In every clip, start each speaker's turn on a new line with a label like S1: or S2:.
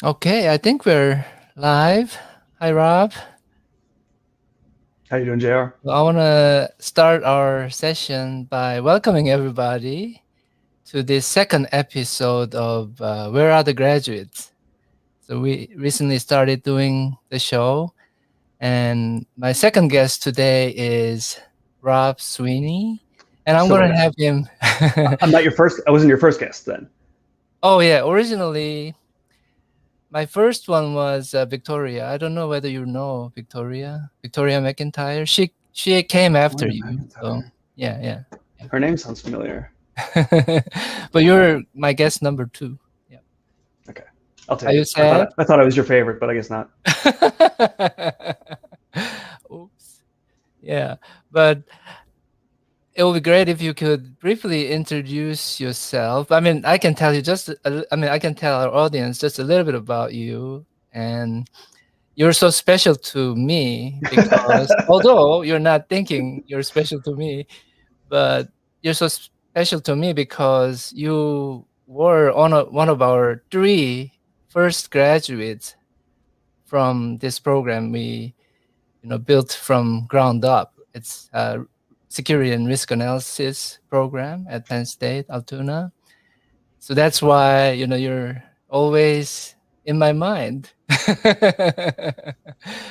S1: Okay, I think we're live. Hi, Rob.
S2: How you doing, JR?
S1: Well, I want to start our session by welcoming everybody to this second episode of Where Are the Graduates? So we recently started doing the show, and my second guest today is Rob Sweeney, and I'm
S2: So
S1: going
S2: wait,
S1: to have him.
S2: I'm not your first. I wasn't your first guest then.
S1: Oh, yeah, originally my first one was Victoria. I don't know whether you know Victoria McIntyre. She came after
S2: Victoria
S1: you. So
S2: McIntyre.
S1: yeah, yeah,
S2: Her name sounds familiar.
S1: yeah. But you're my guest number two. Yeah.
S2: Okay, I'll
S1: Are
S2: take
S1: you
S2: it. I thought
S1: sad?
S2: I thought I was your favorite, but I guess not.
S1: Oops. Yeah, but it would be great if you could briefly introduce yourself. I mean, I can tell you I mean, I can tell our audience just a little bit about you, and you're so special to me because although you're not thinking you're special to me, but you're so special to me because you were one of our three first graduates from this program we built from ground up. It's a security and risk analysis program at Penn State Altoona. So that's why you're always in my mind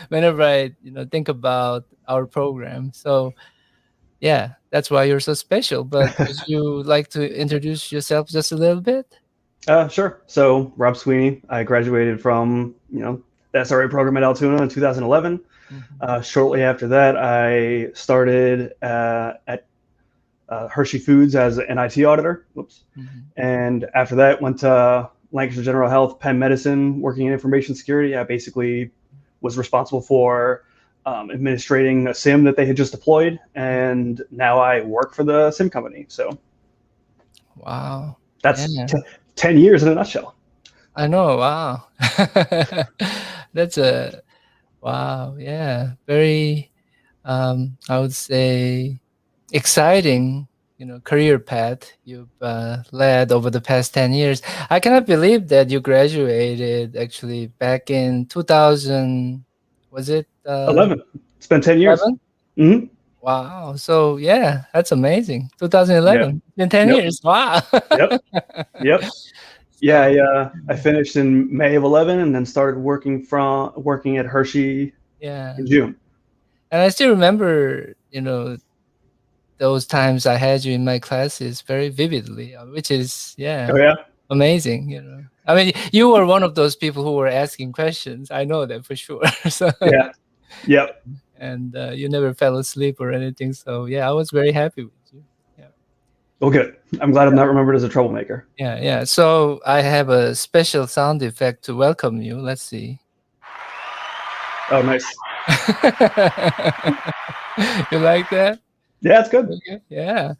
S1: whenever I think about our program. So yeah, that's why you're so special. But would you like to introduce yourself just a little bit?
S2: Sure. So Rob Sweeney. I graduated from the SRA program at Altoona in 2011.
S1: Mhm,
S2: Shortly after that, I started at Hershey Foods as an IT auditor. Whoops.
S1: mhm.
S2: And after that, went to Lancaster General Health, Penn Medicine, working in information security. I basically was responsible for administrating a SIM that they had just deployed, and now I work for the SIM company. So
S1: Wow.
S2: that's
S1: Yeah,
S2: 10 years in a nutshell.
S1: I know. Wow. That's a wow. Yeah, very I would say exciting, career path you've led over the past 10 years. I cannot believe that you graduated actually back in 2000, was it
S2: 11. It's been 10 years.
S1: 11?
S2: Mm-hmm.
S1: Wow. So yeah, that's amazing.
S2: Yep.
S1: 2011. Been 10
S2: Yep.
S1: years. Wow.
S2: Yep. Yep. Yeah.
S1: So
S2: I finished in May of 11, and then started working at Hershey
S1: yeah.
S2: in June.
S1: And I still remember, those times I had you in my classes very vividly, which is,
S2: Oh
S1: yeah,
S2: yeah.
S1: amazing. I mean, you were one of those people who were asking questions. I know that for sure. So,
S2: Yeah. Yep.
S1: and you never fell asleep or anything. So, yeah, I was very happy with you. Yeah.
S2: Well, good. I'm glad I'm not remembered as a troublemaker.
S1: Yeah. Yeah. So, I have a special sound effect to welcome you. Let's see.
S2: Oh, nice.
S1: You like that?
S2: Yeah, it's good.
S1: Okay. Yeah.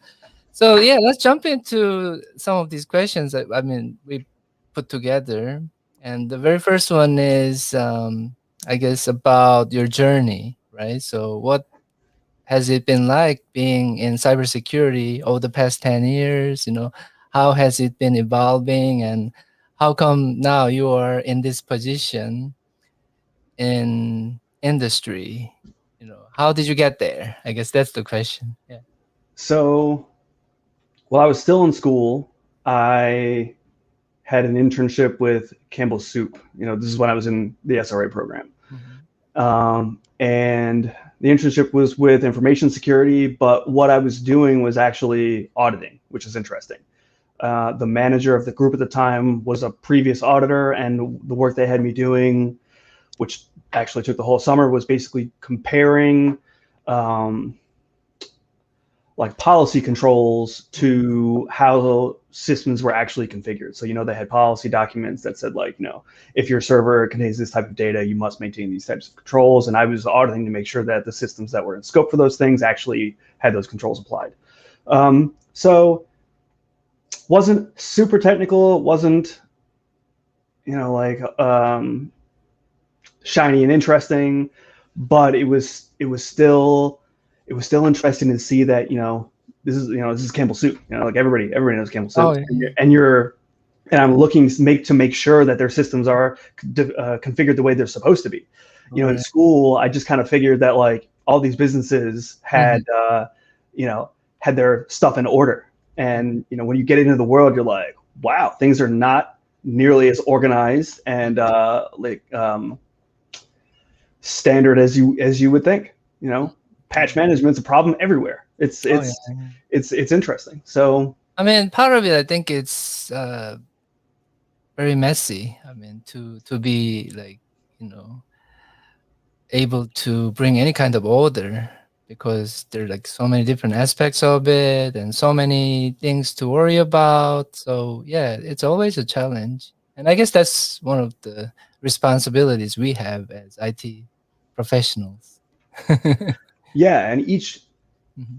S1: So yeah, let's jump into some of these questions that I mean we put together. And the very first one is, I guess, about your journey, right? So what has it been like being in cybersecurity over the past 10 years? How has it been evolving, and how come now you are in this position in industry? How did you get there? I guess that's the question. Yeah.
S2: So while I was still in school, I had an internship with Campbell's Soup. This is when I was in the SRA program.
S1: Mhm.
S2: And the internship was with information security, but what I was doing was actually auditing, which is interesting. The manager of the group at the time was a previous auditor, and the work they had me doing, which actually took the whole summer, was basically comparing um, like policy controls to how systems were actually configured. So, they had policy documents that said, like, if your server contains this type of data, you must maintain these types of controls. And I was auditing to make sure that the systems that were in scope for those things actually had those controls applied. So wasn't super technical, wasn't, like shiny and interesting, but it was still interesting to see that this is Campbell Soup. Like everybody knows Campbell
S1: Oh
S2: Soup,
S1: yeah.
S2: and you're and I'm looking to make sure that their systems are configured the way they're supposed to be. You know, in
S1: Right.
S2: school, I just kind of figured that like all these businesses had, you know, had their stuff in order. And, you know, when you get into the world, you're like, wow, things are not nearly as organized and standard as you would think. You know, patch management's a problem everywhere. It's
S1: Oh, yeah.
S2: it's interesting. So
S1: I mean, part of it, I think it's very messy. I mean, to be like, you know, able to bring any kind of order, because there are like so many different aspects of it and so many things to worry about. So yeah, it's always a challenge. And I guess that's one of the responsibilities we have as IT professionals.
S2: yeah, and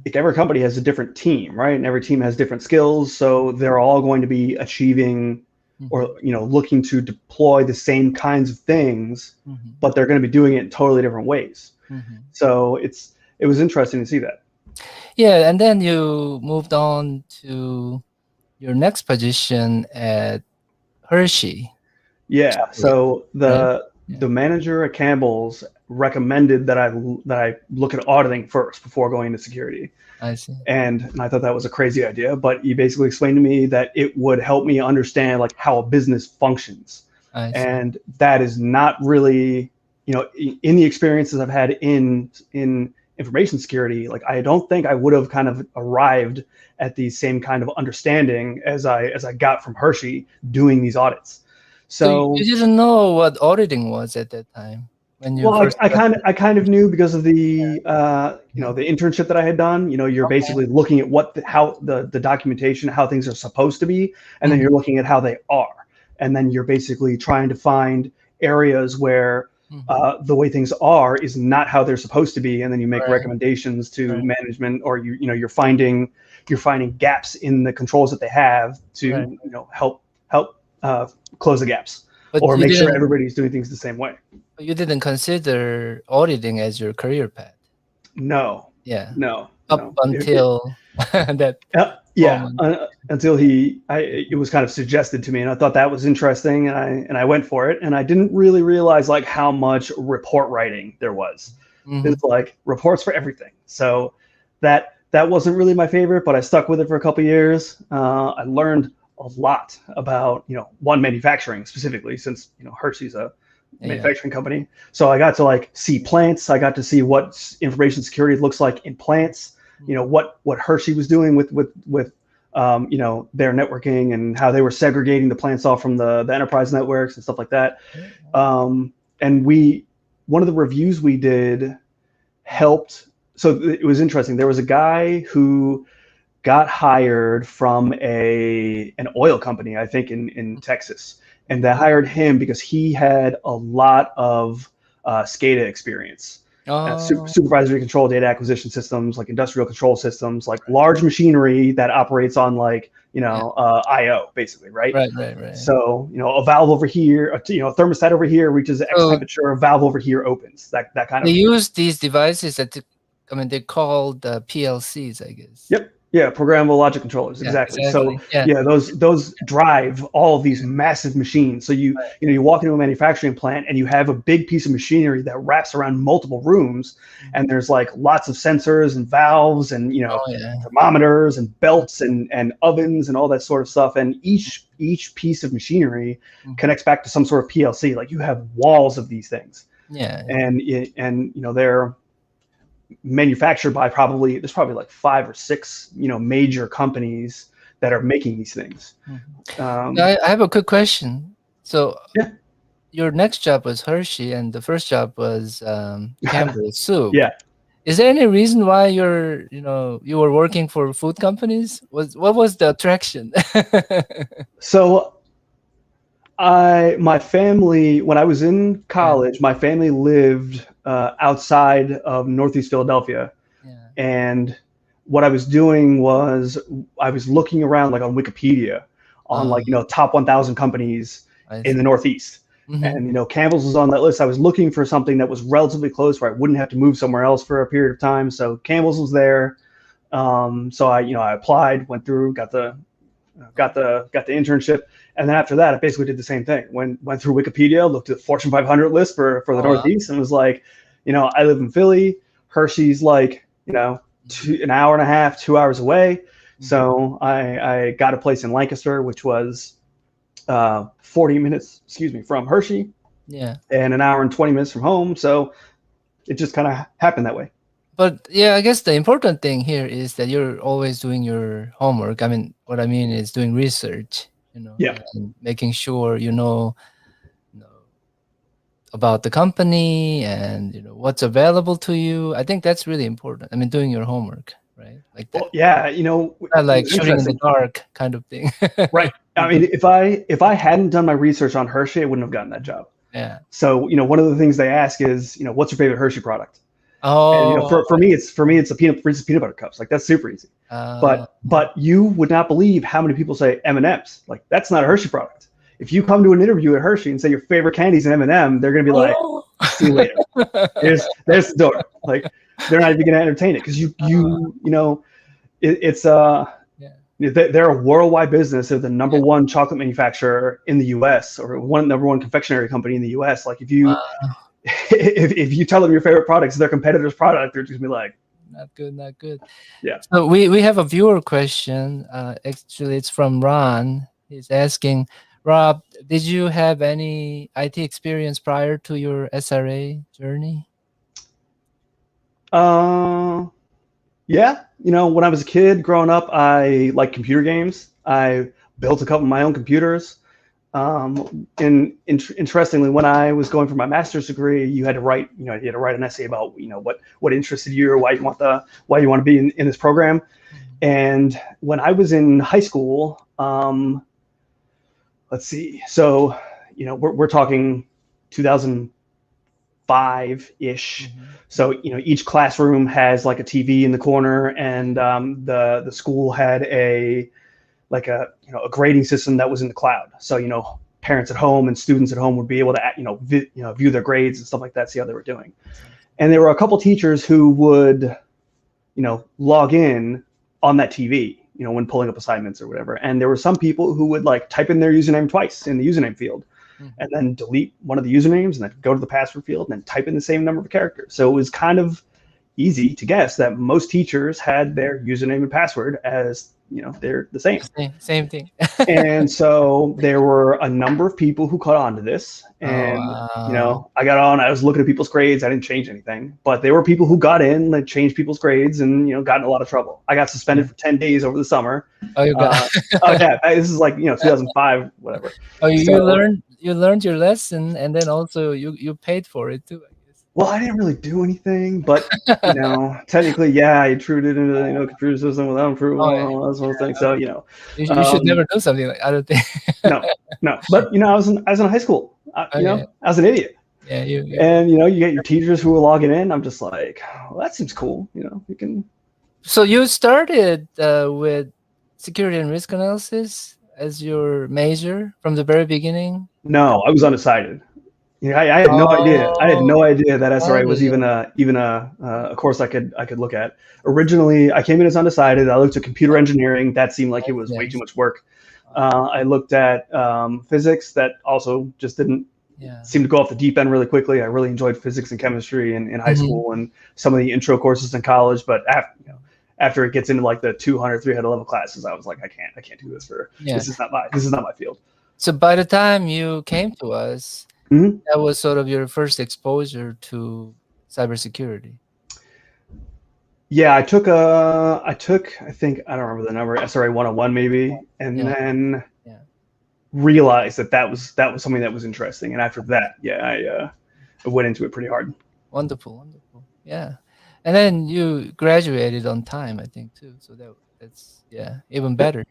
S2: like every company has a different team, right? And every team has different skills, so they're all going to be achieving or, you know, looking to deploy the same kinds of things, but they're going to be doing it in totally different ways. So it was interesting to see that.
S1: Yeah, and then you moved on to your next position at Hershey.
S2: Yeah.
S1: Chocolate,
S2: So
S1: right?
S2: the manager at Campbell's recommended that I look at auditing first before going into security.
S1: I see.
S2: And I thought that was a crazy idea, but he basically explained to me that it would help me understand like how a business functions.
S1: I see.
S2: And that is not really, you know, in the experiences I've had in information security, like I don't think I would have kind of arrived at the same kind of understanding as I got from Hershey doing these audits.
S1: So you didn't know what auditing was at that time when you
S2: Well,
S1: first
S2: I kind of knew because of the you know, the internship that I had done. You know, you're basically looking at how the documentation, how things are supposed to be, and then you're looking at how they are, and then you're basically trying to find areas where the way things are is not how they're supposed to be, and then you make recommendations to management, or you know you're finding gaps in the controls that they have to you know help close the gaps,
S1: But
S2: or
S1: you
S2: make sure
S1: didn't
S2: everybody's doing things the same way.
S1: you didn't consider auditing as your career path.
S2: No,
S1: Yeah.
S2: no,
S1: Up
S2: no.
S1: until that
S2: Yeah,
S1: moment.
S2: until it was kind of suggested to me, and I thought that was interesting, and I went for it, and I didn't really realize like how much report writing there was. It's like reports for everything. So that wasn't really my favorite, but I stuck with it for a couple of years. I learned a lot about, you know, manufacturing specifically, since, you know, Hershey's a manufacturing company. So I got to like see plants. I got to see what information security looks like in plants. You know, what Hershey was doing with you know, their networking and how they were segregating the plants off from the enterprise networks and stuff like that. And one of the reviews we did helped. So it was interesting. There was a guy who got hired from an oil company, I think in Texas, and they hired him because he had a lot of SCADA experience, supervisory control data acquisition systems, like industrial control systems, like large machinery that operates on like, you know, I/O basically, right?
S1: Right.
S2: So, you know, a valve over here, you know, a thermostat over here reaches X temperature, a valve over here opens. That kind of.
S1: They use these devices I mean, they're called PLCs, I guess.
S2: Yep. Yeah, programmable logic controllers. Exactly. So yeah, those drive all of these massive machines. So you know, you walk into a manufacturing plant and you have a big piece of machinery that wraps around multiple rooms, and there's like lots of sensors and valves and, you know, thermometers and belts and ovens and all that sort of stuff. And each piece of machinery connects back to some sort of PLC. Like you have walls of these things.
S1: Yeah.
S2: And you know, they're manufactured by there's probably like 5 or 6, you know, major companies that are making these things.
S1: I have a quick question. So your next job was Hershey and the first job was Campbell Soup.
S2: Yeah.
S1: Is there any reason why you were working for food companies? What was the attraction?
S2: So my family, when I was in college, my family lived outside of Northeast Philadelphia. And what I was doing was I was looking around like on Wikipedia on like, you know, top 1,000 companies in the Northeast. And, you know, Campbell's was on that list. I was looking for something that was relatively close where I wouldn't have to move somewhere else for a period of time. So Campbell's was there. So I applied, went through, got the got the internship, and then after that, I basically did the same thing. Went through Wikipedia, looked at the Fortune 500 list for the
S1: Oh, wow.
S2: Northeast, and was like, I live in Philly. Hershey's like, an hour and a half, 2 hours away. So I got a place in Lancaster, which was 40 minutes, from Hershey.
S1: Yeah.
S2: And an hour and 20 minutes from home. So it just kind of happened that way.
S1: But yeah, I guess the important thing here is that you're always doing your homework. I mean, what I mean is doing research,
S2: Yeah.
S1: and making sure you know about the company and what's available to you. I think that's really important. I mean, doing your homework, right? Like that.
S2: Well, yeah,
S1: Not like shooting in the dark kind of thing.
S2: Right. I mean, if I hadn't done my research on Hershey, I wouldn't have gotten that job.
S1: Yeah.
S2: So, one of the things they ask is, what's your favorite Hershey product?
S1: Oh.
S2: And for me, it's Reese's peanut butter cups. Like, that's super easy. But you would not believe how many people say M&Ms. Like, that's not a Hershey product. If you come to an interview at Hershey and say your favorite candy is an M&M, they're going to be like, see you later. There's the door. Like, they're not even going to entertain it because they're a worldwide business. They're the number one chocolate manufacturer in the U.S. or number one confectionery company in the U.S. Like, if you if you tell them your favorite product is their competitor's product, they're just gonna be like,
S1: not good.
S2: Yeah.
S1: So we have a viewer question. Actually, it's from Ron. He's asking, Rob, did you have any IT experience prior to your SRA journey?
S2: Yeah. When I was a kid growing up, I liked computer games. I built a couple of my own computers. And interestingly, when I was going for my master's degree, you had to write an essay about, what interested you or why you want to be in this program. And when I was in high school, let's see. So, we're talking 2005-ish. So, each classroom has like a TV in the corner, and the school had a grading system that was in the cloud. So, parents at home and students at home would be able to, view their grades and stuff like that, see how they were doing. And there were a couple teachers who would, log in on that TV, when pulling up assignments or whatever. And there were some people who would like type in their username twice in the username field, and then delete one of the usernames and then go to the password field and then type in the same number of characters. So it was kind of easy to guess that most teachers had their username and password as, they're the same.
S1: Same thing.
S2: And so there were a number of people who caught on to this. And, I got on, I was looking at people's grades. I didn't change anything. But there were people who got in, that changed people's grades and, got in a lot of trouble. I got suspended for 10 days over the summer.
S1: Oh, you got
S2: oh, yeah. This is like, 2005, whatever.
S1: Oh, you learned your lesson, and then also you paid for it too, I guess.
S2: Well, I didn't really do anything, but technically, yeah, I intruded into the computer system without approval and all that sort of thing. So
S1: you should never do something like. I don't think.
S2: No, but I was in high school. I was an idiot.
S1: Yeah,
S2: and you get your teachers who are logging in. I'm just like, well, that seems cool. You can.
S1: So you started with security and risk analysis as your major from the very beginning?
S2: No, I was undecided. I had no idea. I had no idea that SRA was even a course I could look at. Originally, I came in as undecided. I looked at computer engineering. That seemed like it was way too much work. I looked at physics. That also just didn't seem to go off the deep end really quickly. I really enjoyed physics and chemistry in high school and some of the intro courses in college. But after it gets into like the 200, 300 level classes, I was like, I can't do this this is not my field.
S1: So by the time you came to us, that was sort of your first exposure to cybersecurity.
S2: Yeah, I think, I don't remember the number, SRA 101 maybe, and then realized that was something that was interesting. And after that, I went into it pretty hard.
S1: Wonderful. Yeah. And then you graduated on time, I think, too. So that's even better.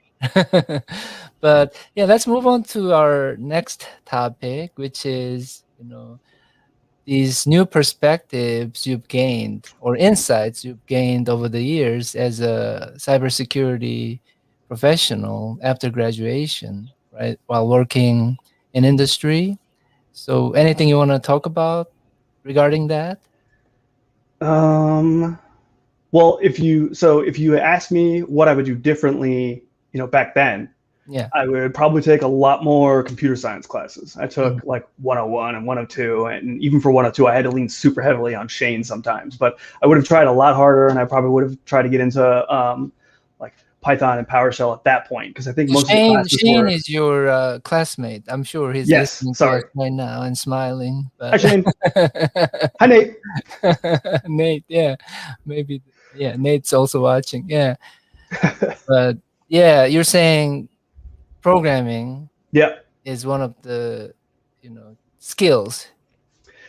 S1: But let's move on to our next topic, which is, these new perspectives you've gained or insights you've gained over the years as a cybersecurity professional after graduation, right? While working in industry. So anything you want to talk about regarding that?
S2: Well, if you ask me what I would do differently, back then,
S1: Yeah.
S2: I would probably take a lot more computer science classes. I
S1: Mhm.
S2: took like 101 and 102, and even for 102, I had to lean super heavily on Shane sometimes. But I would have tried a lot harder, and I probably would have tried to get into like Python and PowerShell at that point, because I think most of the classes
S1: Shane
S2: were.
S1: is your classmate. I'm sure he's
S2: Yes,
S1: listening to us
S2: sorry.
S1: right now and smiling.
S2: Hi,
S1: But
S2: Shane. Hi, Nate.
S1: Nate, yeah, maybe, yeah, Nate's also watching. Yeah, but yeah, you're saying programming
S2: Yeah,
S1: is one of the skills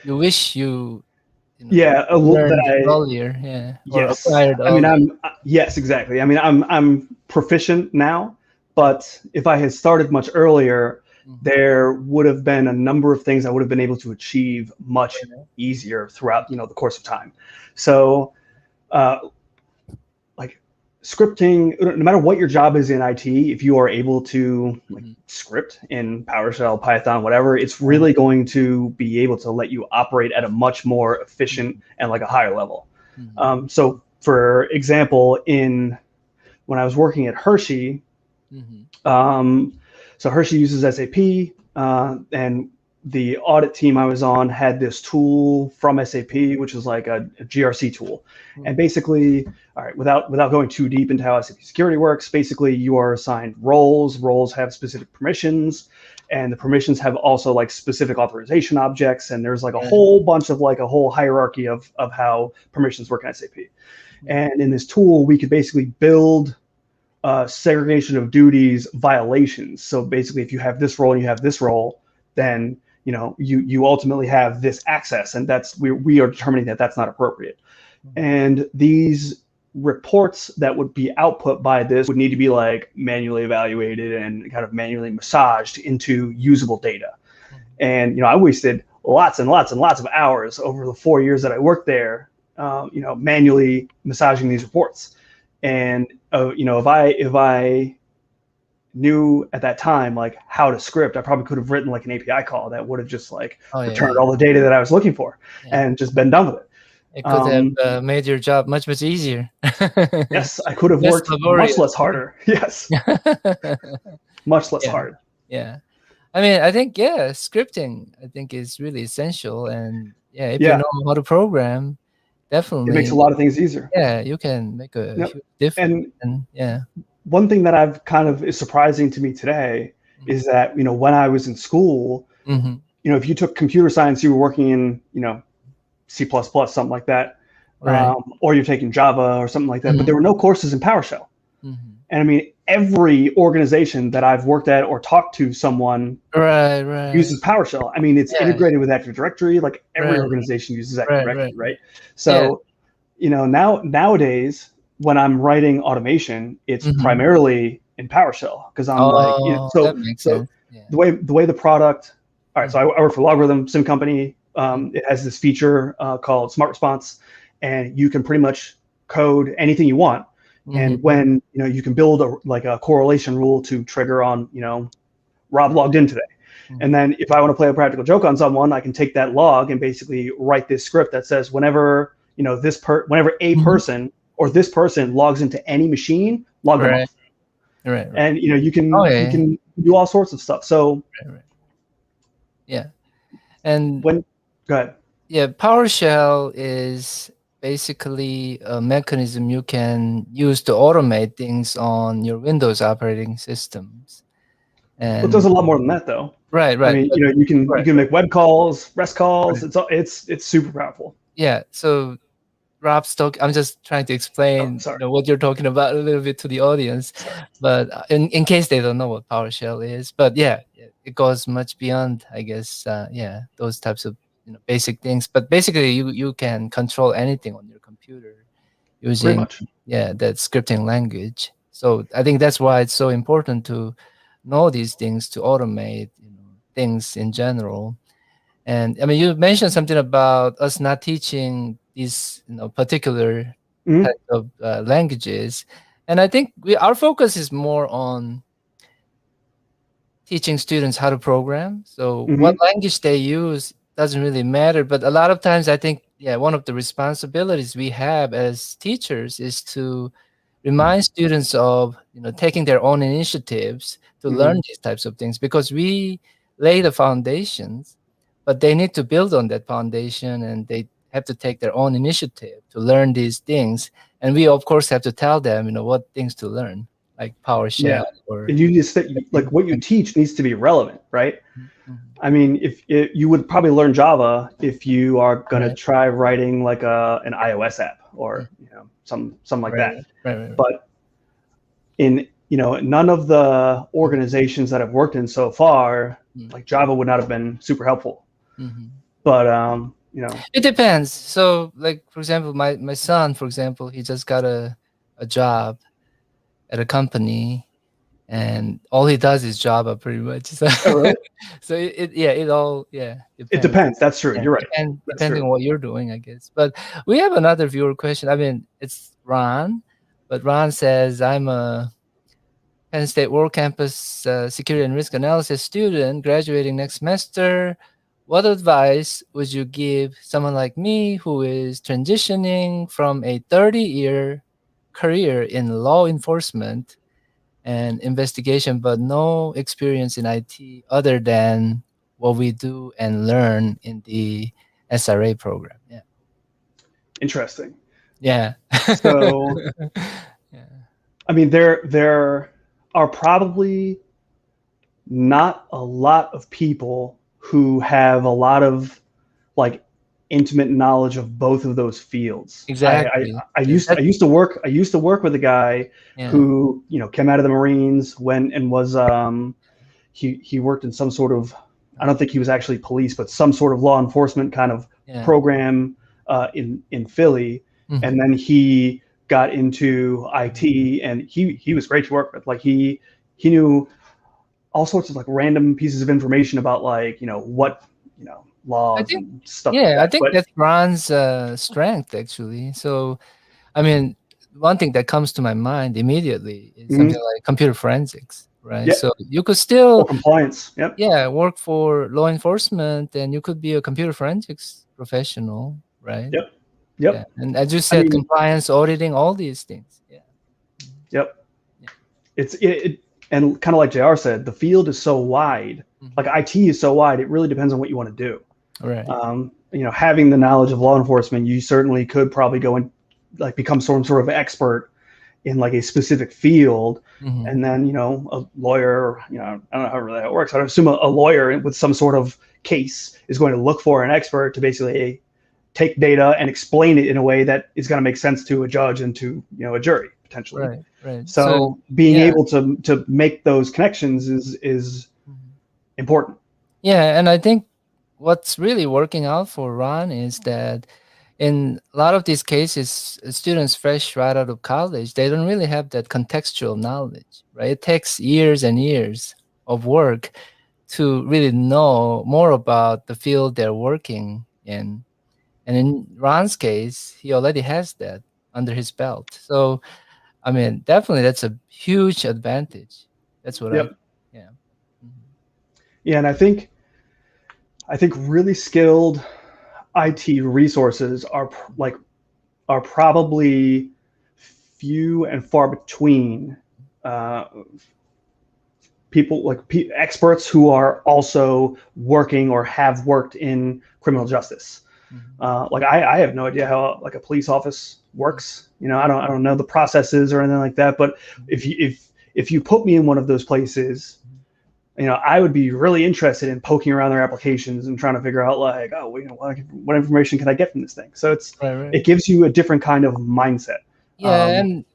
S1: you wish
S2: yeah. That
S1: learned
S2: I
S1: earlier, yeah, or
S2: Yes.
S1: acquired
S2: I mean,
S1: earlier.
S2: I'm yes, exactly. I mean, I'm proficient now, but if I had started much earlier,
S1: Mhm.
S2: there would have been a number of things I would have been able to achieve much easier throughout, the course of time. So, uh, like scripting, no matter what your job is in IT, if you are able to like
S1: Mhm.
S2: script in PowerShell, Python, whatever, it's
S1: Right.
S2: really going to be able to let you operate at a much more efficient
S1: Mhm.
S2: and like a higher level.
S1: Mhm.
S2: So, for example, in when I was working at Hershey,
S1: Mhm.
S2: um, so Hershey uses SAP, and the audit team I was on had this tool from SAP, which is like a GRC tool. And
S1: Mhm.
S2: basically, all right, without going too deep into how SAP security works, basically you are assigned roles. Roles have specific permissions, and the permissions have also like specific authorization objects. And there's like a
S1: Right.
S2: whole bunch of like a whole hierarchy of how permissions work in SAP.
S1: Mhm.
S2: And in this tool, we could basically build segregation of duties violations. So basically, if you have this role and you have this role, then you ultimately have this access, and we are determining that that's not appropriate.
S1: Mhm.
S2: And these reports that would be output by this would need to be like manually evaluated and kind of manually massaged into usable data.
S1: Mhm.
S2: And I wasted lots and lots and lots of hours over the 4 years that I worked there, manually massaging these reports. And if I knew at that time like how to script, I probably could have written like an API call that would have just like
S1: Oh
S2: returned
S1: yeah,
S2: all the data that I was looking for
S1: yeah.
S2: and just been done with it.
S1: It could have
S2: Um,
S1: made your job much easier.
S2: yes, I could have
S1: Less
S2: worked much
S1: laborious.
S2: less harder. Yes, much less
S1: Yeah,
S2: hard.
S1: yeah. I mean, I think, yeah, scripting, I think, is really essential, and yeah, if you
S2: Yeah,
S1: know how to program,
S2: it makes a
S1: definitely,
S2: lot of things easier.
S1: yeah, you can make a
S2: Yep.
S1: huge difference.
S2: And
S1: And yeah.
S2: one thing that I've kind of is surprising to me today
S1: Mhm.
S2: is that when I was in school,
S1: Mhm.
S2: if you took computer science, you were working in C++, something like that,
S1: Right.
S2: or you're taking Java or something like that. But
S1: Mhm.
S2: there were no courses in PowerShell.
S1: Mhm.
S2: And I mean, every organization that I've worked at or talked to someone
S1: Right, right.
S2: uses PowerShell. I mean, it's
S1: Yeah,
S2: integrated with Active Directory. Like every
S1: right,
S2: organization uses Active
S1: right, right,
S2: Directory, right?
S1: yeah.
S2: So nowadays when I'm writing automation, it's
S1: Mhm.
S2: primarily in PowerShell because I'm like,
S1: Oh, that
S2: so
S1: makes
S2: so
S1: sense. Yeah.
S2: the way the product. All right, so
S1: Mhm.
S2: I work for Logarithm Sim Company.
S1: Mhm.
S2: It has this feature called Smart Response, and you can pretty much code anything you want.
S1: Mhm.
S2: And when you can build a correlation rule to trigger on Rob logged in today. And
S1: Mhm.
S2: then if I want to play a practical joke on someone, I can take that log and basically write this script that says whenever whenever a
S1: Mhm.
S2: person or this person logs into any machine, log them
S1: Right,
S2: off.
S1: right, right.
S2: And you
S1: Oh,
S2: can
S1: yeah,
S2: you
S1: yeah.
S2: can do
S1: Yeah,
S2: all sorts of stuff. So
S1: right, right. Yeah. And
S2: when go ahead.
S1: yeah, PowerShell is basically a mechanism you can use to automate things on your Windows operating systems.
S2: Well, it does
S1: And
S2: a lot more than that though.
S1: right,
S2: I
S1: right.
S2: mean,
S1: But
S2: you
S1: right,
S2: can make web calls, REST calls.
S1: right.
S2: It's super powerful.
S1: Yeah. So Rob's talk. I'm just trying to
S2: Oh,
S1: explain,
S2: sorry.
S1: what you're talking about a little bit to the audience,
S2: Sorry.
S1: but in case they don't know what PowerShell is, but yeah, it goes much beyond, I guess. Yeah, those types of basic things. But basically, you can control anything on your computer
S2: Pretty
S1: using,
S2: much.
S1: yeah, that scripting language. So I think that's why it's so important to know these things to automate things in general. And I mean, you mentioned something about us not teaching these, particular
S2: Mhm.
S1: type of languages, and I think our focus is more on teaching students how to program. So what
S2: Mhm.
S1: language they use doesn't really matter, but a lot of times I think, yeah, one of the responsibilities we have as teachers is to remind students of taking their own initiatives to learn
S2: Mhm.
S1: these types of things, because we lay the foundations, but they need to build on that foundation, and they have to take their own initiative to learn these things. And we of course have to tell them what things to learn, like
S2: Yeah.
S1: PowerShell or
S2: And you just like what you teach needs to be relevant, right?
S1: Mhm.
S2: I mean, if you would probably learn Java if you are going to
S1: Right,
S2: try writing like an iOS app
S1: mm,
S2: or something like
S1: right,
S2: that.
S1: right, right, right.
S2: But in none of the organizations that I've worked in so far,
S1: Mm,
S2: like Java would not have been super helpful.
S1: mhm.
S2: But
S1: It depends. So, like for example, my son, for example, he just got a job at a company, and all he does is Java pretty much. So,
S2: oh, really?
S1: so it all
S2: It
S1: depends.
S2: depends. That's true.
S1: Yeah,
S2: You're right. That's
S1: depending
S2: true.
S1: on what you're doing, I guess. But we have another viewer question. I mean, it's Ron, but Ron says, I'm a Penn State World Campus Security and Risk Analysis student graduating next semester. What advice would you give someone like me who is transitioning from a 30-year career in law enforcement and investigation, but no experience in IT other than what we do and learn in the SRA program? Yeah.
S2: Interesting.
S1: Yeah.
S2: So,
S1: Yeah.
S2: I mean, there are probably not a lot of people who have a lot of like intimate knowledge of both of those fields.
S1: Exactly.
S2: I
S1: Yeah.
S2: used I used to work with a guy
S1: Yeah.
S2: who came out of the Marines when and was he worked in some sort of, I don't think he was actually police, but some sort of law enforcement kind of
S1: Yeah.
S2: program in Philly,
S1: Mhm.
S2: and then he got into IT, and he was great to work with. Like he knew all sorts of like random pieces of information about like what
S1: I
S2: laws
S1: think,
S2: and stuff like
S1: yeah, I
S2: that.
S1: think
S2: But
S1: that's Ron's strength actually. So, I mean, one thing that comes to my mind immediately is something
S2: mhm,
S1: like computer forensics, right?
S2: yeah,
S1: So you could
S2: or
S1: still,
S2: compliance. Yep,
S1: yeah, work for law enforcement, and you could be a computer forensics professional, right?
S2: yep,
S1: Yeah,
S2: yep.
S1: and as you
S2: I
S1: said,
S2: mean,
S1: compliance, auditing, all these things. Yeah. Mhm.
S2: yep.
S1: Yeah.
S2: It and kind of like JR said, the field is so wide. Like
S1: Mhm.
S2: IT is so wide. It really depends on what you want to do.
S1: Right.
S2: Having the knowledge of law enforcement, you certainly could probably go and like become some sort of expert in like a specific field.
S1: Mhm.
S2: And then a lawyer, I don't know how that works. I assume a lawyer with some sort of case is going to look for an expert to basically take data and explain it in a way that is going to make sense to a judge and to a jury potentially.
S1: Right. Right. So,
S2: So being
S1: yeah.
S2: able to make those connections is
S1: Mhm.
S2: important.
S1: Yeah, and I think what's really working out for Ron is that in a lot of these cases, students fresh right out of college, they don't really have that contextual knowledge, right? It takes years and years of work to really know more about the field they're working in. And in Ron's case, he already has that under his belt. So, I mean, definitely that's a huge advantage. That's what I,
S2: Yep.
S1: yeah. Mhm.
S2: Yeah, and I think really skilled IT resources are probably few and far between. Uh, People like experts who are also working or have worked in criminal justice.
S1: Mhm.
S2: Like I have no idea how like a police office works. I don't know the processes or anything like that. But
S1: Mhm.
S2: if you put me in one of those places,
S1: Mhm.
S2: I would be really interested in poking around their applications and trying to figure out like, oh, what information can I get from this thing? So
S1: Right, right.
S2: it gives you a different kind of mindset.
S1: Yeah, and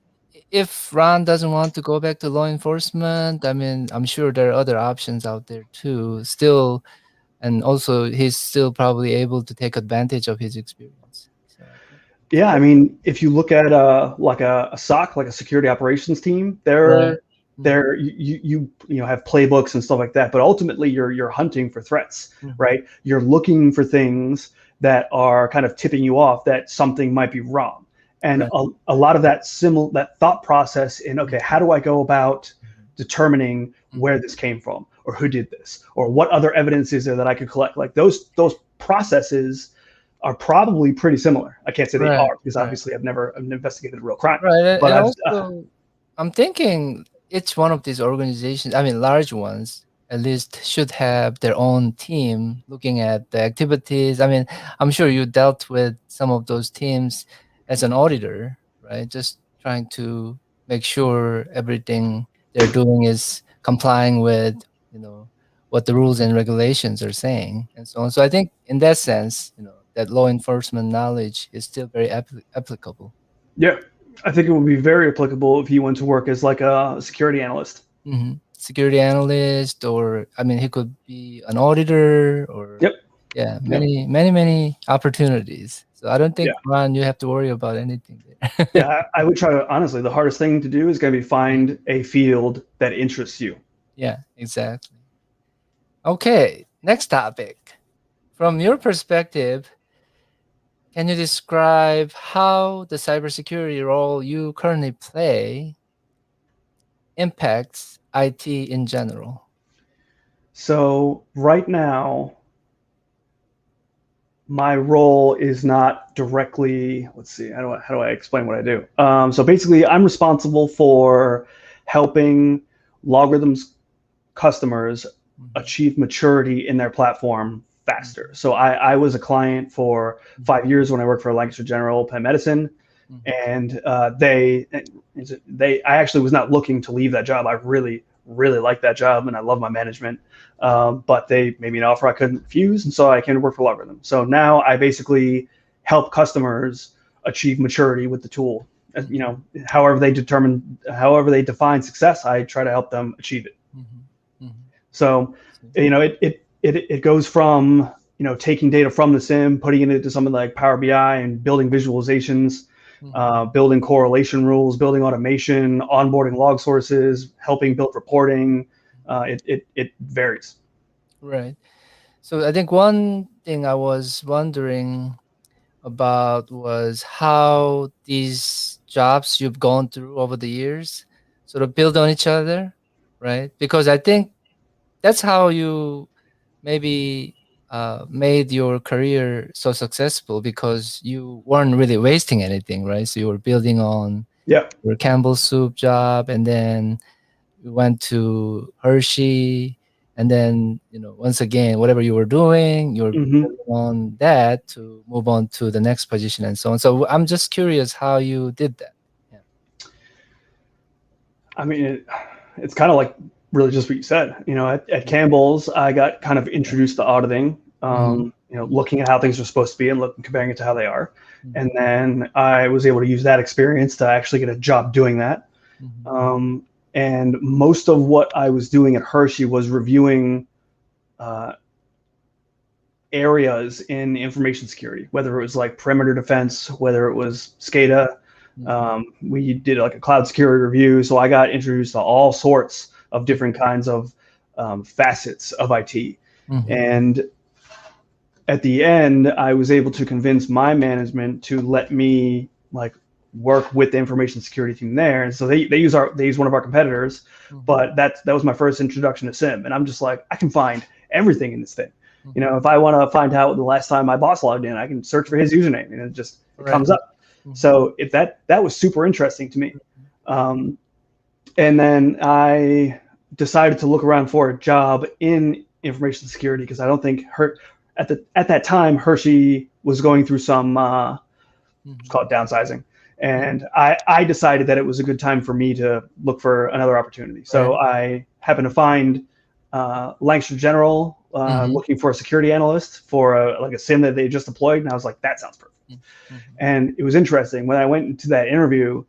S1: if Ron doesn't want to go back to law enforcement, I mean, I'm sure there are other options out there too. Still, and also he's still probably able to take advantage of his experience. So I think,
S2: Yeah, I
S1: yeah,
S2: mean, if you look at like a SOC, like a security operations team,
S1: right.
S2: they're
S1: Mhm,
S2: they're have playbooks and stuff like that. But ultimately, you're hunting for threats,
S1: mhm,
S2: right? You're looking for things that are kind of tipping you off that something might be wrong. And
S1: right.
S2: a lot of that thought process in,
S1: Mhm,
S2: okay, how do I go about
S1: mhm,
S2: determining
S1: mhm,
S2: where this came from or who did this or what other evidence is there that I could collect? Like those processes are probably pretty similar. I can't say they
S1: Right,
S2: are because
S1: right,
S2: obviously I've never investigated a real crime,
S1: right.
S2: but
S1: And
S2: I've
S1: also, I'm thinking each one of these organizations, I mean, large ones, at least should have their own team looking at the activities. I mean, I'm sure you dealt with some of those teams as an auditor, right? Just trying to make sure everything they're doing is complying with, what the rules and regulations are saying and so on. So I think in that sense, that law enforcement knowledge is still very applicable.
S2: yeah, I think it would be very applicable if you went to work as like a security analyst.
S1: Security analyst, or I mean, he could be an auditor, or
S2: Yep.
S1: yeah,
S2: Yep.
S1: many, many, many opportunities. So I don't
S2: Yeah.
S1: think, Ron, you have to worry about anything there.
S2: Yeah. I would try to, honestly, the hardest thing to do is going to be find a field that interests you.
S1: Yeah, exactly. Okay, next topic. From your perspective, can you describe how the cybersecurity role you currently play impacts IT in general?
S2: So right now, my role is not directly, let's see, how do I explain what I do? So basically, I'm responsible for helping Logarithms customers achieve maturity in their platform faster. So I was a client for 5 years when I worked for Lancaster General Penn Medicine, and I actually was not looking to leave that job. I really liked that job, and I love my management. But they made me an offer I couldn't refuse, and so I came to work for Logarithm. So now I basically help customers achieve maturity with the tool. However they define success, I try to help them achieve it. So, it goes from taking data from the SIM, putting it into something like Power BI, and building visualizations, building correlation rules, building automation, onboarding log sources, helping build reporting. It varies.
S1: Right. So I think one thing I was wondering about was how these jobs you've gone through over the years sort of build on each other, right? Because I think that's how you maybe made your career so successful, because you weren't really wasting anything, right? So you were building on
S2: Yeah.
S1: your Campbell Soup job, and then we went to Hershey, and then once again, whatever you were doing, you're
S2: Hmm.
S1: on that to move on to the next position and so on. So I'm just curious how you did that. Yeah.
S2: I mean, it's kind of like really just what you said. At Campbell's, I got kind of introduced to auditing. Looking at how things are supposed to be and comparing it to how they are. And then I was able to use that experience to actually get a job doing that. And most of what I was doing at Hershey was reviewing areas in information security, whether it was like perimeter defense, whether it was SCADA. We did like a cloud security review. So I got introduced to all sorts of different kinds of facets of IT. And at the end, I was able to convince my management to let me work with the information security team there. And so they use one of our competitors, but that was my first introduction to SIM. And I'm just like, I can find everything in this thing. If I want to find out the last time my boss logged in, I can search for his username, and it comes up. So that was super interesting to me. And then I decided to look around for a job in information security, because I don't think at that time Hershey was going through some it's called downsizing, and I decided that it was a good time for me to look for another opportunity. So I happened to find Lancaster General looking for a security analyst for a SIM that they just deployed, and I was like, that sounds perfect. And it was interesting when I went into that interview.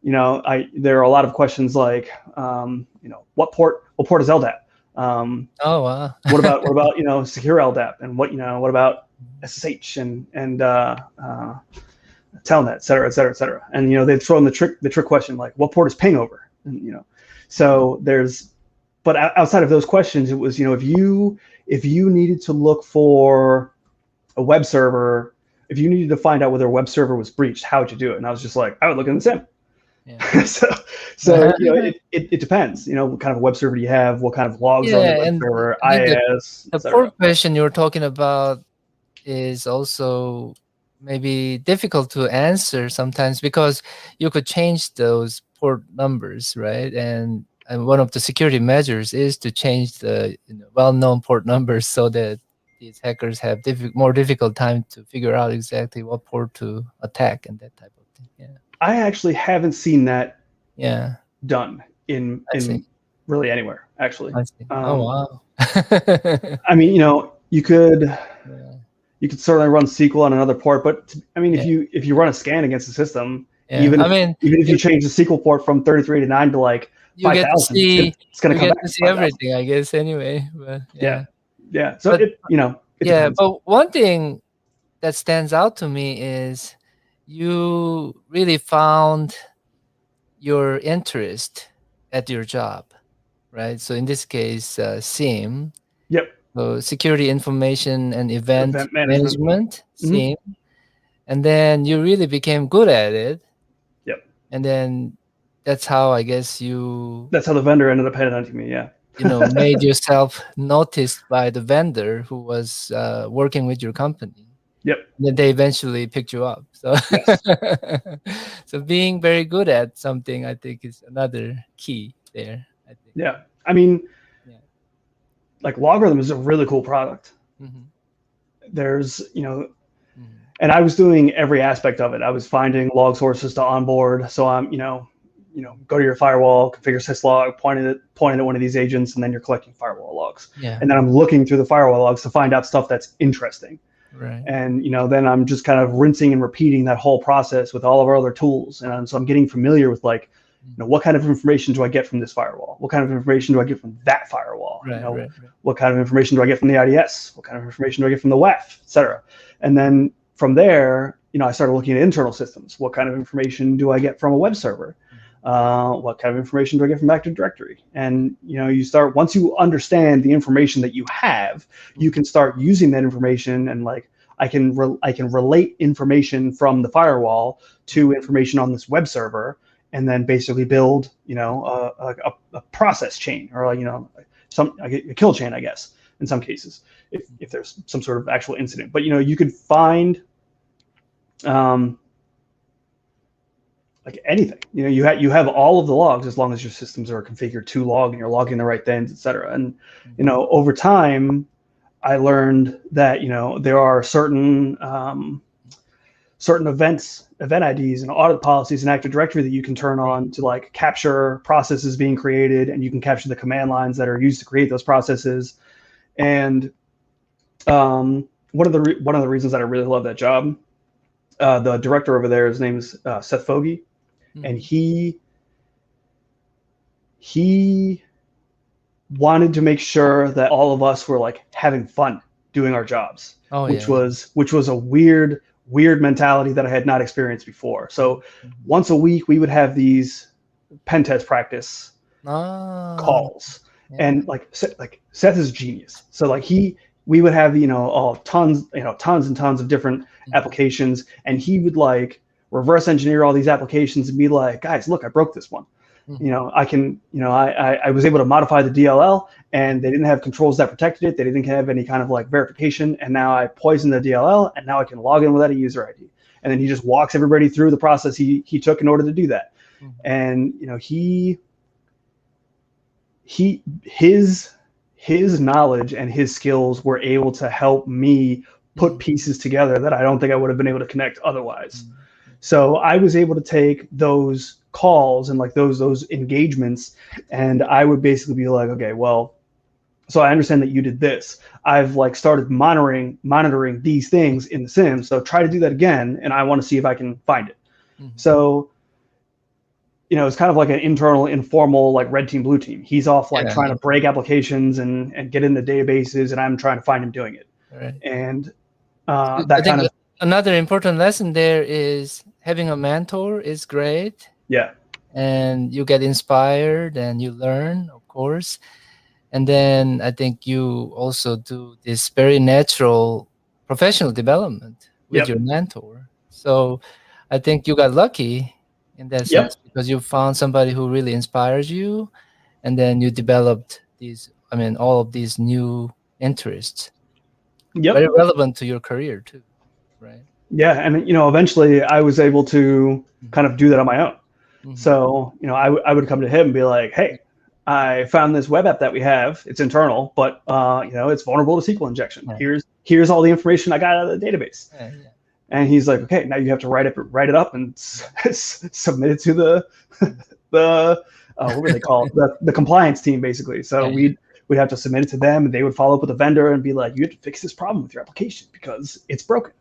S2: There are a lot of questions like, what port is LDAP?
S1: Oh wow.
S2: what about secure LDAP, and what about SSH and Telnet, et cetera, et cetera, et cetera. And they'd throw in the trick question like, what port is ping over? And so but outside of those questions, it was if you needed to look for a web server, if you needed to find out whether a web server was breached, how would you do it? And I was just like, I would look in the SIM. Yeah. so it depends. What kind of web server do you have? What kind of logs are on the web server? IIS.
S1: The port question you were talking about is also maybe difficult to answer sometimes because you could change those port numbers, right? And one of the security measures is to change the well-known port numbers so that these hackers have more difficult time to figure out exactly what port to attack and that type of thing. Yeah.
S2: I actually haven't seen that
S1: Yeah.
S2: done in
S1: I see.
S2: really anywhere, actually.
S1: I see. Oh wow.
S2: I mean,
S1: Yeah.
S2: you could certainly run SQL on another port, but I mean,
S1: Yeah.
S2: if you run a scan against the system,
S1: Yeah. I mean,
S2: even if you
S1: you,
S2: change the SQL port from 3389 to like
S1: you get to
S2: 5000,
S1: see
S2: it's gonna
S1: you
S2: come
S1: get
S2: back
S1: to
S2: to
S1: see
S2: 5000.
S1: everything, I guess. Anyway, but
S2: Yeah,
S1: yeah.
S2: yeah. So
S1: But
S2: it
S1: yeah,
S2: depends.
S1: but one thing that stands out to me is you really found your interest at your job, right? So in this case, SIEM,
S2: Yep.
S1: so security information and event
S2: Event management.
S1: management,
S2: Hmm.
S1: SIEM, and then you really became good at it,
S2: Yep.
S1: and then that's how I guess you
S2: That's how the vendor ended up headhunting me. Yeah.
S1: made yourself noticed by the vendor who was working with your company.
S2: Yep.
S1: Then they eventually picked you up. So,
S2: Yes.
S1: so being very good at something, I think, is another key there. I think.
S2: Yeah. I mean,
S1: Yeah.
S2: like Logarithm is a really cool product.
S1: Mm-hmm.
S2: There's,
S1: Mm-hmm.
S2: and I was doing every aspect of it. I was finding log sources to onboard. So I'm, go to your firewall, configure syslog, pointing at one of these agents, and then you're collecting firewall logs.
S1: Yeah.
S2: And then I'm looking through the firewall logs to find out stuff that's interesting.
S1: Right.
S2: And then I'm just kind of rinsing and repeating that whole process with all of our other tools. And so I'm getting familiar with like, what kind of information do I get from this firewall? What kind of information do I get from that firewall?
S1: Right. Right.
S2: What kind of information do I get from the IDS? What kind of information do I get from the WEF, et cetera? And then from there, I started looking at internal systems. What kind of information do I get from a web server? What kind of information do I get from Active Directory? And you start, once you understand the information that you have, you can start using that information, and like I can relate information from the firewall to information on this web server, and then basically build a process chain, or a kill chain, I guess, in some cases, if there's some sort of actual incident. But you could find like anything. You have all of the logs as long as your systems are configured to log and you're logging the right things, et cetera. And over time, I learned that there are certain event IDs and audit policies in Active Directory that you can turn on to like capture processes being created, and you can capture the command lines that are used to create those processes. And one of the reasons that I really love that job, the director over there, his name is Seth Fogey, and he wanted to make sure that all of us were like having fun doing our jobs, which was a weird mentality that I had not experienced before. So once a week we would have these pen test practice calls, and like Seth is a genius. So like we would have tons and tons of different applications, and he would like reverse engineer all these applications and be like, guys, look, I broke this one. I was able to modify the DLL, and they didn't have controls that protected it. They didn't have any kind of like verification, and now I poisoned the DLL, and now I can log in without a user ID. And then he just walks everybody through the process he took in order to do that. And his knowledge and his skills were able to help me put pieces together that I don't think I would have been able to connect otherwise. So I was able to take those calls and like those engagements, and I would basically be like, okay, well, so I understand that you did this. I've like started monitoring these things in the SIM. So try to do that again, and I want to see if I can find it. So it's kind of like an internal, informal, like red team, blue team. He's off like trying to break applications and get in the databases, and I'm trying to find him doing it.
S1: Right.
S2: And
S1: another important lesson there is having a mentor is great.
S2: Yeah.
S1: And you get inspired and you learn, of course. And then I think you also do this very natural professional development with your mentor. So I think you got lucky in that sense, because you found somebody who really inspires you, and then you developed all of these new interests.
S2: Yep.
S1: very relevant to your career too, right?
S2: Yeah, and eventually I was able to kind of do that on my own.
S1: Mm-hmm.
S2: So I would come to him and be like, "Hey, I found this web app that we have. It's internal, but it's vulnerable to SQL injection.
S1: Yeah.
S2: Here's all the information I got out of the database."
S1: Yeah, yeah.
S2: And he's like, "Okay, now you have to write it up and submit it to the what were they called? The compliance team, basically." So
S1: Yeah,
S2: we'd have to submit it to them, and they would follow up with the vendor and be like, "You have to fix this problem with your application because it's broken."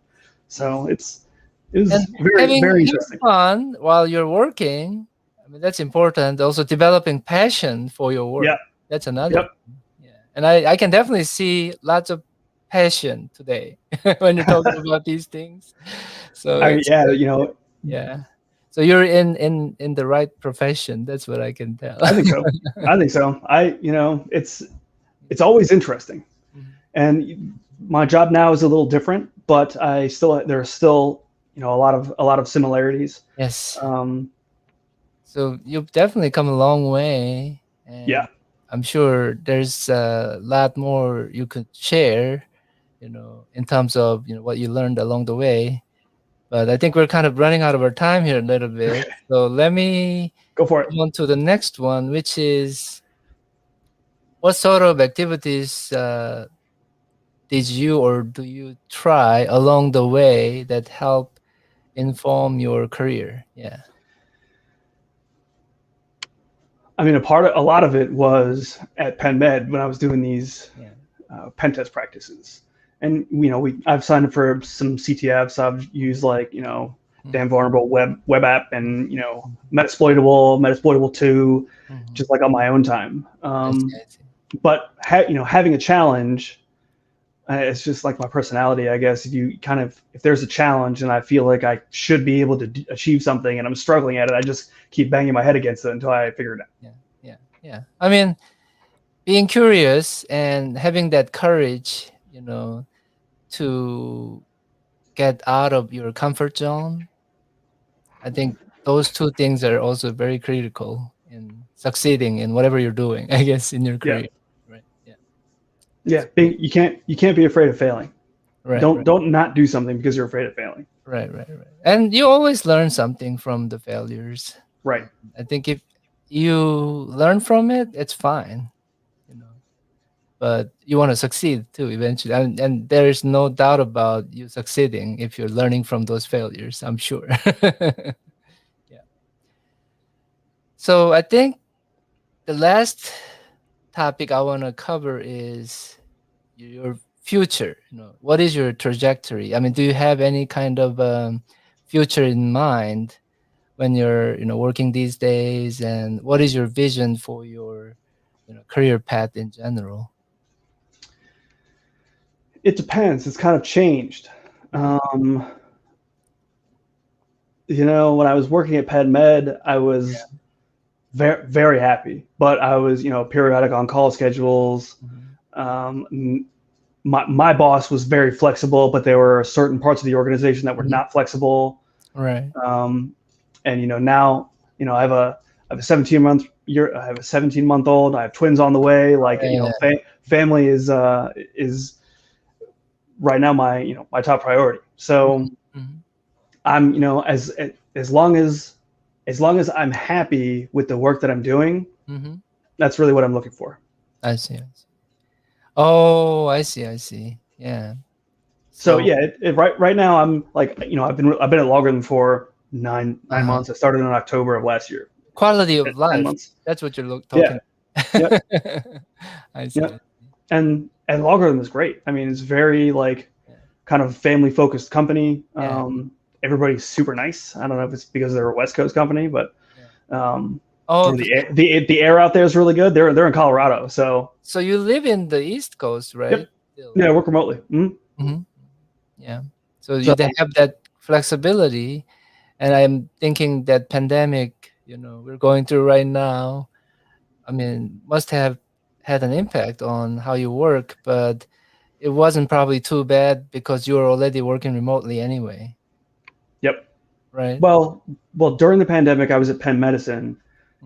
S2: So it was
S1: and
S2: very, very
S1: having
S2: interesting.
S1: fun while you're working, I mean, that's important. Also developing passion for your work.
S2: Yeah.
S1: That's another.
S2: Yep.
S1: Yeah. And I can definitely see lots of passion today when you're talking about these things. So it's
S2: Yeah,
S1: yeah. So you're in the right profession. That's what I can tell.
S2: I think so. I think so. It's always interesting.
S1: Mhm.
S2: And my job now is a little different, but there's still a lot of similarities.
S1: Yes.
S2: Um,
S1: So you've definitely come a long way, and
S2: yeah.
S1: I'm sure there's a lot more you could share, in terms of what you learned along the way. But I think we're kind of running out of our time here a little bit. So let me
S2: Go for it.
S1: move on to the next one, which is what sort of activities did you or do you try along the way that help inform your career? Yeah.
S2: I mean, a lot of it was at Penn Med when I was doing these pen test practices. And I've signed up for some CTFs. I've used damn vulnerable web app and Metasploitable 2, just like on my own time.
S1: I see.
S2: But having a challenge, it's just like my personality, I guess. If there's a challenge and I feel like I should be able to achieve something and I'm struggling at it, I just keep banging my head against it until I figure it out.
S1: Yeah. I mean, being curious and having that courage, to get out of your comfort zone. I think those two things are also very critical in succeeding in whatever you're doing, I guess, in your
S2: Yeah.
S1: career. Right. Yeah.
S2: Yeah. You can't be afraid of failing.
S1: Right.
S2: Don't not do something because you're afraid of failing.
S1: Right. And you always learn something from the failures.
S2: Right.
S1: I think if you learn from it, it's fine. But you want to succeed too eventually, and there is no doubt about you succeeding if you're learning from those failures, I'm sure. Yeah. So I think the last topic I want to cover is your future. What is your trajectory? I mean, do you have any kind of future in mind when you're working these days, and what is your vision for your career path in general?
S2: It depends. It's kind of changed. When I was working at Penn Med, I was very, very happy, but I was, periodic on-call schedules. My boss was very flexible, but there were certain parts of the organization that were not flexible.
S1: Right.
S2: And now, I have a 17-month-old. I have twins on the way. Family is right now my top priority. So I'm as long as I'm happy with the work that I'm doing, that's really what I'm looking for.
S1: I see. Oh, I see. Yeah.
S2: So yeah, right now I'm I've been at Logarithm for nine months. I started in October of last year.
S1: Quality of life.
S2: 10 months.
S1: That's what you're talking.
S2: Yeah.
S1: I see.
S2: Yep. And Logarithm is great. I mean, it's very kind of family focused company. Everybody's super nice. I don't know if it's because they're a West Coast company, but the air out there is really good. They're in Colorado, so
S1: you live in the East Coast, right?
S2: Yep. Yeah, I work remotely.
S1: Yeah. So you have that flexibility, and I'm thinking that pandemic, we're going through right now, I mean, must have had an impact on how you work, but it wasn't probably too bad because you were already working remotely anyway.
S2: Yep.
S1: Right.
S2: Well, during the pandemic, I was at Penn Medicine,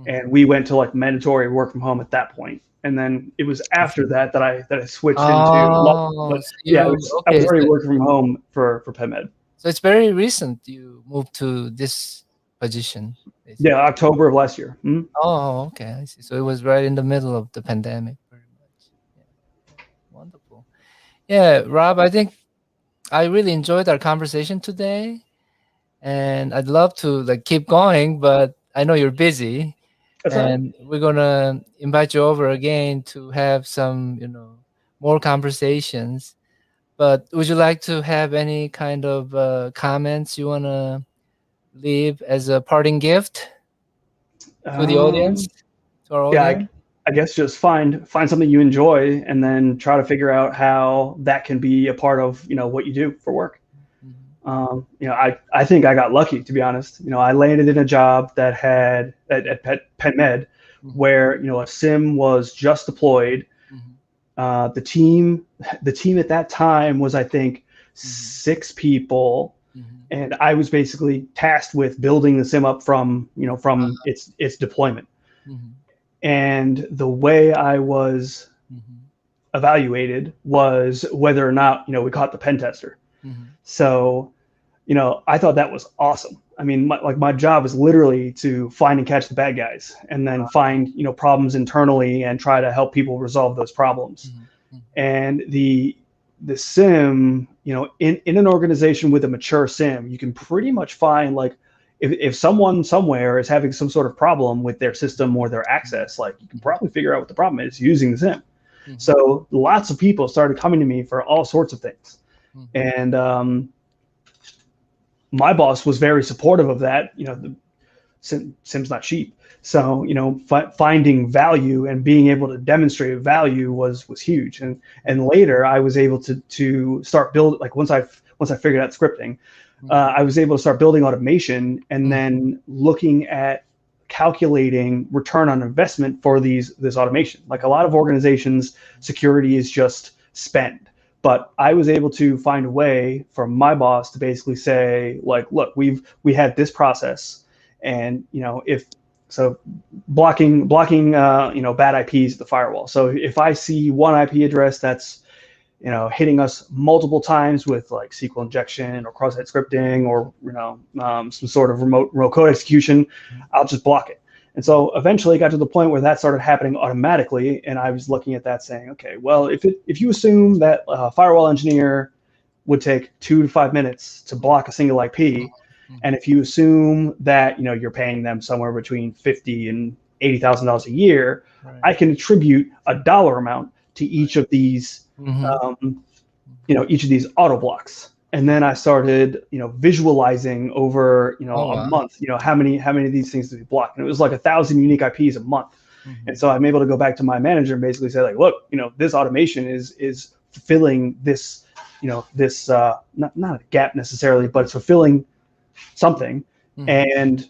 S2: and we went to mandatory work from home at that point. and then it was after that I switched into law.
S1: Oh,
S2: But
S1: so
S2: yeah,
S1: you
S2: I was
S1: okay?
S2: already working from home for PenMed.
S1: So it's very recent you moved to this position,
S2: Yeah,
S1: basically.
S2: October of last year. Mhm.
S1: Oh, okay, I see. So it was right in the middle of the pandemic, pretty much. Yeah, yeah. Wonderful. Yeah, Rob, I think I really enjoyed our conversation today, and I'd love to like keep going, but I know you're busy,
S2: That's all right.
S1: and we're gonna invite you over again to have some, more conversations. But would you like to have any kind of comments you wanna leave as a parting gift to the audience,
S2: Um,
S1: to our
S2: yeah,
S1: audience?
S2: I guess just find something you enjoy, and then try to figure out how that can be a part of what you do for work.
S1: Mhm,
S2: I think I got lucky, to be honest. I landed in a job that had at PenMed,
S1: mhm,
S2: where a sim was just deployed.
S1: mhm,
S2: The team at that time was, I think,
S1: mhm,
S2: 6 people,
S1: mhm.
S2: and I was basically tasked with building the sim up from its deployment.
S1: Mhm,
S2: And the way I was
S1: mhm,
S2: evaluated was whether or not we caught the pen tester.
S1: mhm,
S2: So I thought that was awesome. I mean, my job is literally to find and catch the bad guys, and then find problems internally and try to help people resolve those problems.
S1: mhm, mhm,
S2: And the sim, in an organization with a mature sim, you can pretty much find, like, if someone somewhere is having some sort of problem with their system or their access, like, you can
S1: mhm,
S2: probably figure out what the problem is using the sim.
S1: mhm,
S2: So lots of people started coming to me for all sorts of things,
S1: mhm,
S2: and my boss was very supportive of that. The sim's not cheap, so finding value and being able to demonstrate value was huge. And
S1: mhm,
S2: later I was able to start build, like, once I figured out scripting,
S1: mhm,
S2: I was able to start building automation, and
S1: mhm,
S2: then looking at calculating return on investment for this automation. Like, a lot of organizations, security is just spend. But I was able to find a way for my boss to basically say, like, look, we had this process, and if so, blocking bad IPs at the firewall. So if I see one IP address that's hitting us multiple times with, like, SQL injection or cross-site scripting, or some sort of remote code execution, I'll just block it. And so eventually it got to the point where that started happening automatically, and I was looking at that saying, okay, well, if you assume that a firewall engineer would take 2 to 5 minutes to block a single IP, and
S1: mhm,
S2: if you assume that you're paying them somewhere between $50,000 and $80,000 a year,
S1: right.
S2: I can attribute a dollar amount to each of these
S1: Mhm,
S2: um,
S1: mhm.
S2: each of these auto blocks. And then I started visualizing over
S1: Oh,
S2: a
S1: wow.
S2: month, how many of these things to be blocked, and it was like 1,000 unique IPs a month. And
S1: Mhm,
S2: so I'm able to go back to my manager and basically say, like, look, this automation is fulfilling this not a gap necessarily, but it's fulfilling something.
S1: mhm,
S2: And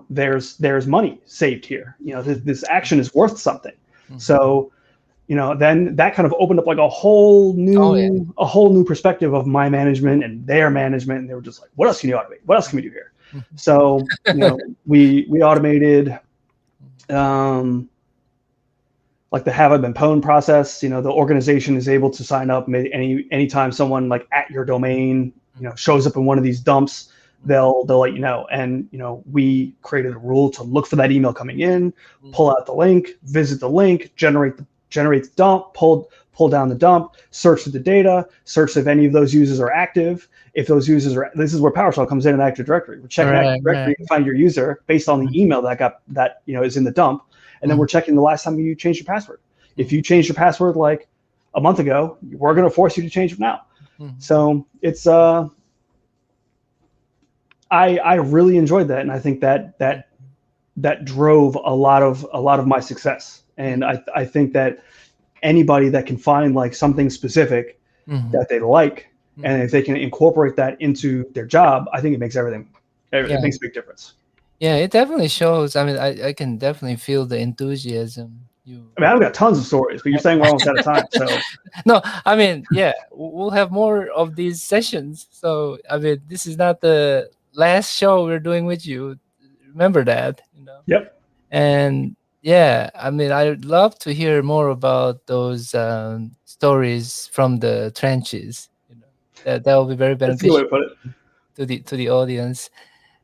S2: there's money saved here. This action is worth something.
S1: mhm.
S2: So then that kind of opened up, like, a whole
S1: Oh, yeah.
S2: new perspective of my management and their management, and they were just like, what else can you automate, what else can we do here?
S1: Mhm.
S2: So we automated,
S1: Mhm,
S2: um, like, the have I been pwned process. The organization is able to sign up anytime someone, like, at your domain
S1: mhm,
S2: shows up in one of these dumps,
S1: mhm,
S2: they'll let you know. And we created a rule to look for that email coming in, pull
S1: mhm,
S2: out the link, visit the link, generate the dump, pull down the dump, search for the data, search if any of those users are active. If those users are, this is where PowerShell comes in Active Directory. We're checking Active
S1: right, right.
S2: Directory to find your user based on
S1: Mhm,
S2: the email that is in the dump, and then
S1: mhm,
S2: we're checking the last time you changed your password. If
S1: mhm,
S2: you changed your password, like, a month ago, we're going to force you to change it now.
S1: mhm.
S2: So it's I really enjoyed that, and I think that drove a lot of my success.
S1: Mhm,
S2: And I think that anybody that can find, like, something specific
S1: mhm,
S2: that they like, and
S1: mhm.
S2: if they can incorporate that into their job, I think it makes everything. It
S1: Yeah.
S2: makes a big difference.
S1: Yeah, it definitely shows. I mean, I can definitely feel the enthusiasm you
S2: I mean, I've got tons of stories, but you're saying we're almost out of time. So
S1: No, I mean, yeah, we'll have more of these sessions. So, I mean, this is not the last show we're doing with you. Remember that.
S2: yep.
S1: And yeah, I mean, I'd love to hear more about those stories from the trenches. That will be very
S2: That's a good way
S1: beneficial
S2: to put it.
S1: to the audience.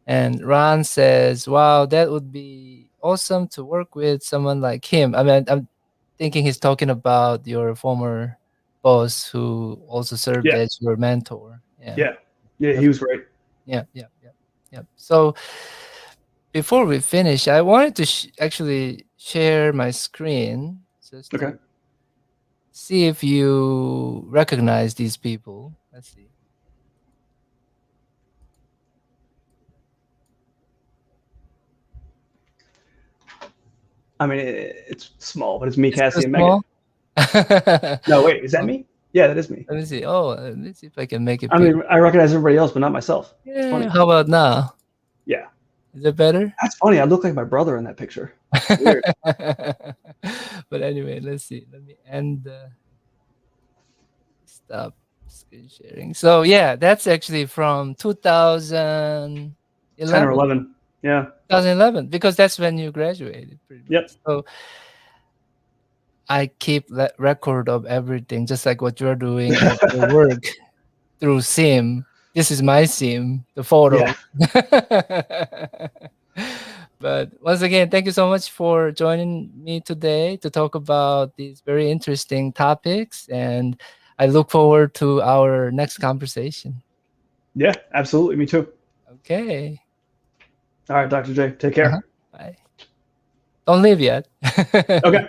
S1: And Ron says, "Wow, that would be awesome to work with someone like him." I mean, I'm thinking he's talking about your former boss who also served
S2: Yeah,
S1: as your mentor. Yeah.
S2: yeah, yeah.
S1: Yep.
S2: He was great.
S1: Yeah. Yeah. Yeah. Yeah. So before we finish, I wanted to actually share my screen just
S2: Okay.
S1: to see if you recognize these people. Let's see.
S2: I mean, it's small, but it's me,
S1: It's too
S2: Cassie, and Megan.
S1: small.
S2: No, wait, is that
S1: Oh,
S2: me? Yeah, that is me.
S1: let me see. Oh, let's see if I can make it
S2: I
S1: big.
S2: mean, I recognize everybody else, but not myself. It's
S1: Yeah.
S2: funny.
S1: How about now?
S2: Yeah,
S1: Is it better?
S2: that's funny. I look like my brother in that picture. Weird.
S1: But anyway, let's see. Let me end the stop screen sharing. So yeah, that's actually from
S2: 10 or
S1: 2011.
S2: 11. Yeah.
S1: 2011, because that's when you graduated, pretty much.
S2: Yep.
S1: So I keep that record of everything, just like what you're doing at your work through SIM. This is my SIM, the photo.
S2: Yeah.
S1: But once again, thank you so much for joining me today to talk about these very interesting topics. And I look forward to our next conversation.
S2: Yeah, absolutely. Me too.
S1: Okay.
S2: All right, Dr. J, take
S1: Uh-huh.
S2: care.
S1: Bye. Don't leave yet.
S2: Okay.